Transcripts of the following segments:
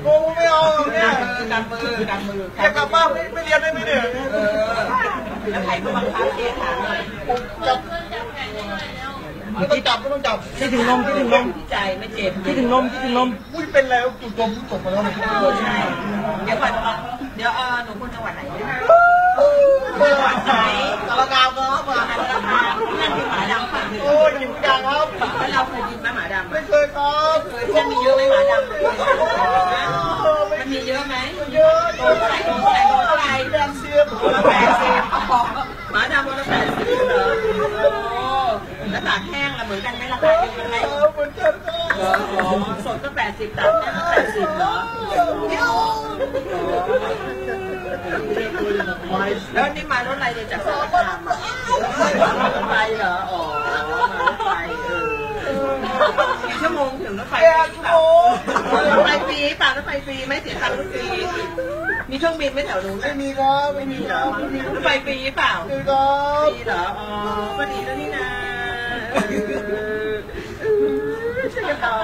กูไม่เอาเนี่ย กันมือ อยากกลับบ้านไม่เรียนได้ไหมเนี่ย แล้วใครก็บังคับเรียนถามเลย จับไม่ต้องจับไม่ต้องจับ คิดถึงนมคิดถึงนม ใจไม่เจ็บ คิดถึงนมคิดถึงนม อุ้ยเป็นแล้วจุดจมตกมาแล้วเนี่ย ใช่เดี๋ยวก่อนเดี๋ยวหนูคนจังหวัดไหนเนี่ย จังหวัดไหนสารคามครับ นั่นคือหมาดำฝั่งหนึ่ง โอ้ยหิวจังครับ แล้วเราเคยกินไหมหมาดำ ไม่เคยครับ เคยมันมีเยอะไหมหมาดำมันมีเยอะไหม เยอะ โลเท่าไหร่โลเท่าไหร่ แดงเสียบ โลละ80หมาดำโลละ80เหรอแล้วตากแห้งละเหมือนกันไหมราคาเดียวกันไหม เหมือนกันครับ เหรอสดก็80ตากแห้งก็80เหรอแล้วนี่มารถอะไรเนี่ยจากสารคามรถไฟเหรออ๋อรถไฟกี่ชั่วโมงถึงรถไฟฟรีเปล่ารถไฟฟรีเปล่ารถไฟฟรีไม่เสียตังค์รถฟรีมีเครื่องบินไหมแถวนู้น ไม่มีครับไม่มี เหรอรถไฟฟรีเปล่า ไม่ครับ ฟรีเหรออ๋อก็ดีแล้วนี่นะใช่เหรอ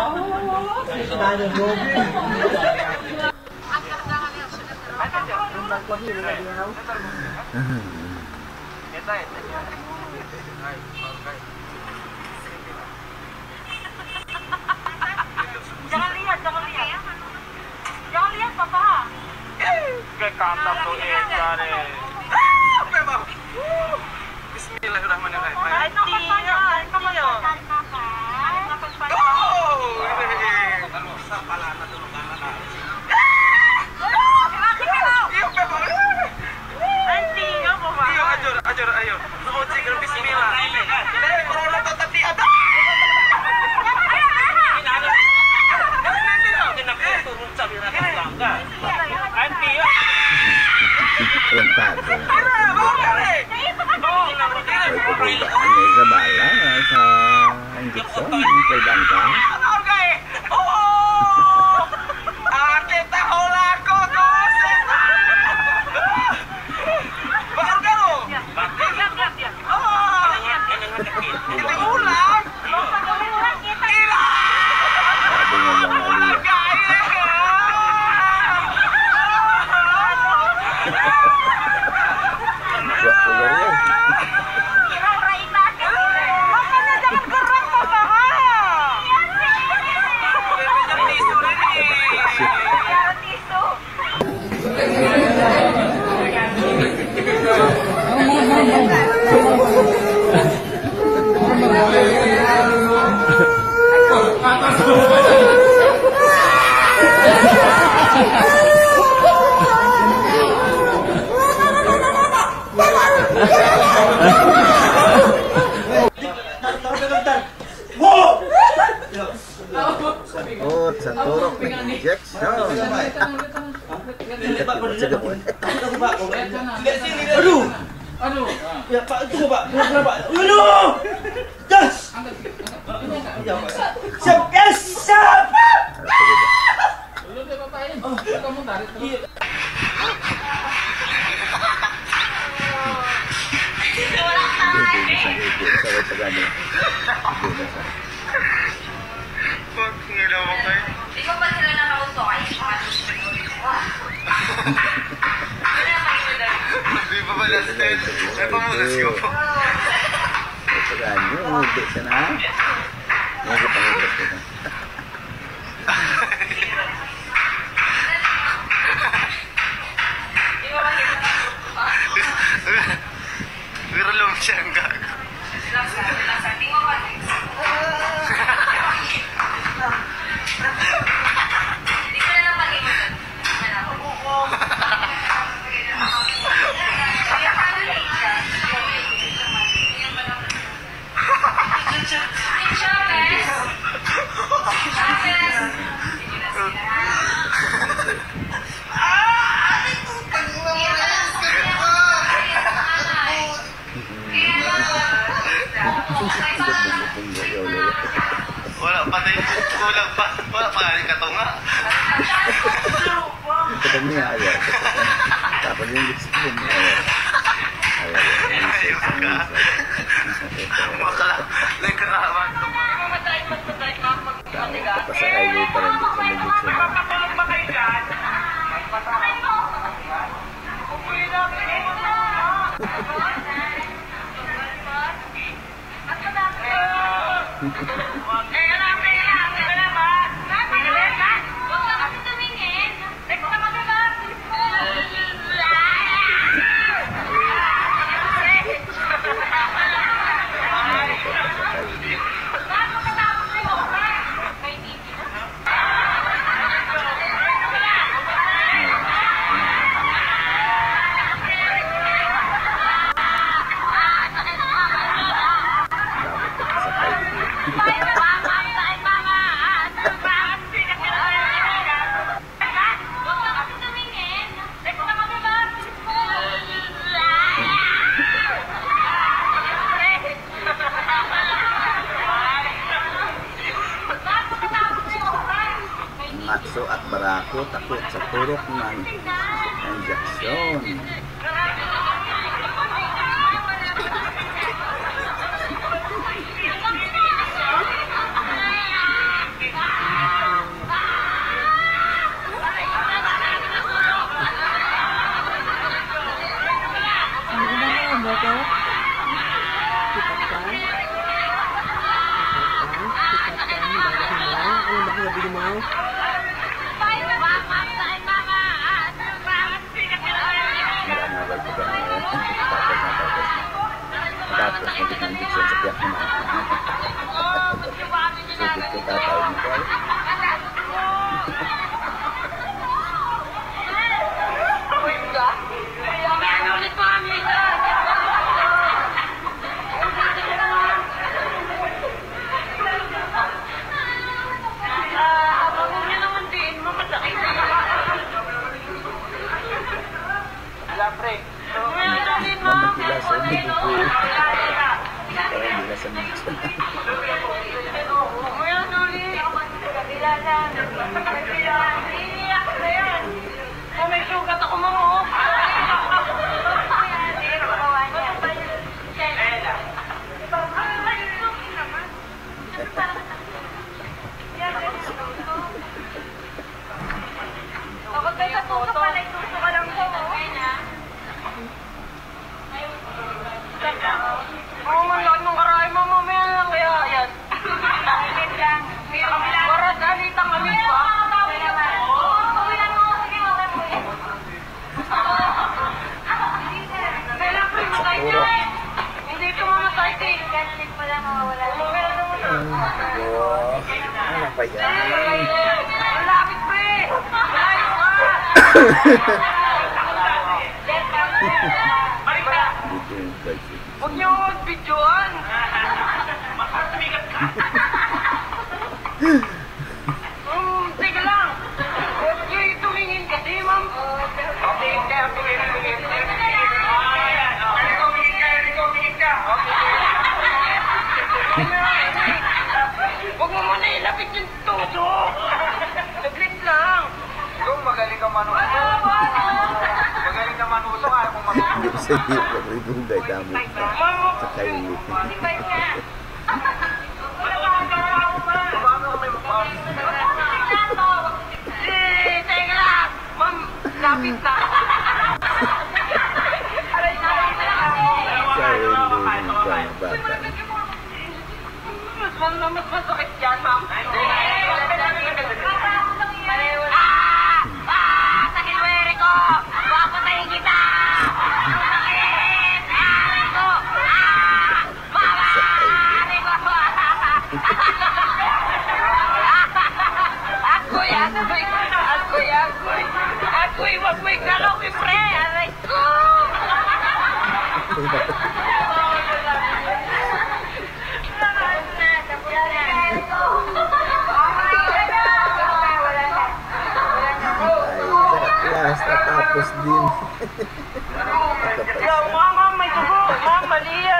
ได้เลยโยม Jangan lihat, jangan lihat. Jangan lihat, Papa. Ke kantap tuh dari. Memang. Bismillahirrahmanirrahim. Ajar, ayo. Bismillah. Corona tetap di atas. Pupuntaan niya sa bala sa injection kay Bangka. Oh, sa turok nag-injection. Aduh, ya Pak itu Pak, kenapa? Aduh, gas. Siap, gas, siap. Lu dia papain. Kamu tarik terus. Di ba ba sila nakauto ay Di ba ba last time? Ay pa muna siyo po. Ito ganyo, hindi siya na. Hindi pa nito siya. Wiralong siya ang gago. Di mo ba? Di ko na lang pag-iwan. Wala pa tayo. Kulang pa. Wala pa rin katunga. Ito niya, ayaw. Tapos yung discipline niya, ayaw. Ayaw ka. Makala. Nagkakaman. Pasakay mo pa rin dito. Magpapatulog ba kayo dyan? Matso at barako takot sa turok ng injection. Tapos mag-injection sa tiyak na subit ko tatawag mo ko. May sugat ako mo. Ako tayo sa puso pala, ituso ka lang ko. Oo, manlaki mong karay mo, mamaya lang kaya yan. Alit lang. Para dalitang alit pa. Hindi ko mamatay eh. Ganit pa lang mawawala. Ano pa yan? Malapit pa eh. Malayo ka. Huwag niyo mag-videoan. Makatumigat ka. Teka lang. Huwag niyo tumingin kasi, ma'am. Huwag mo muna ilapit yung todo. Saglit lang. Ikaw magaling ka manusok. Magaling ka manusok, ayaw kong manusok. Hindi sa iyo ka rinugay damo sa kayo. Teka lang. Ma'am, lapit na. Sa iyo yung bata. Mas masakit yan, ma'am. Sa hilwere ko! Papatayin kita! Sakit! Ko! Mama! Ako'y, wag mo ikalok, pre! Aray ko! Tapos din. Mama, may dugo. Mama, mali yan.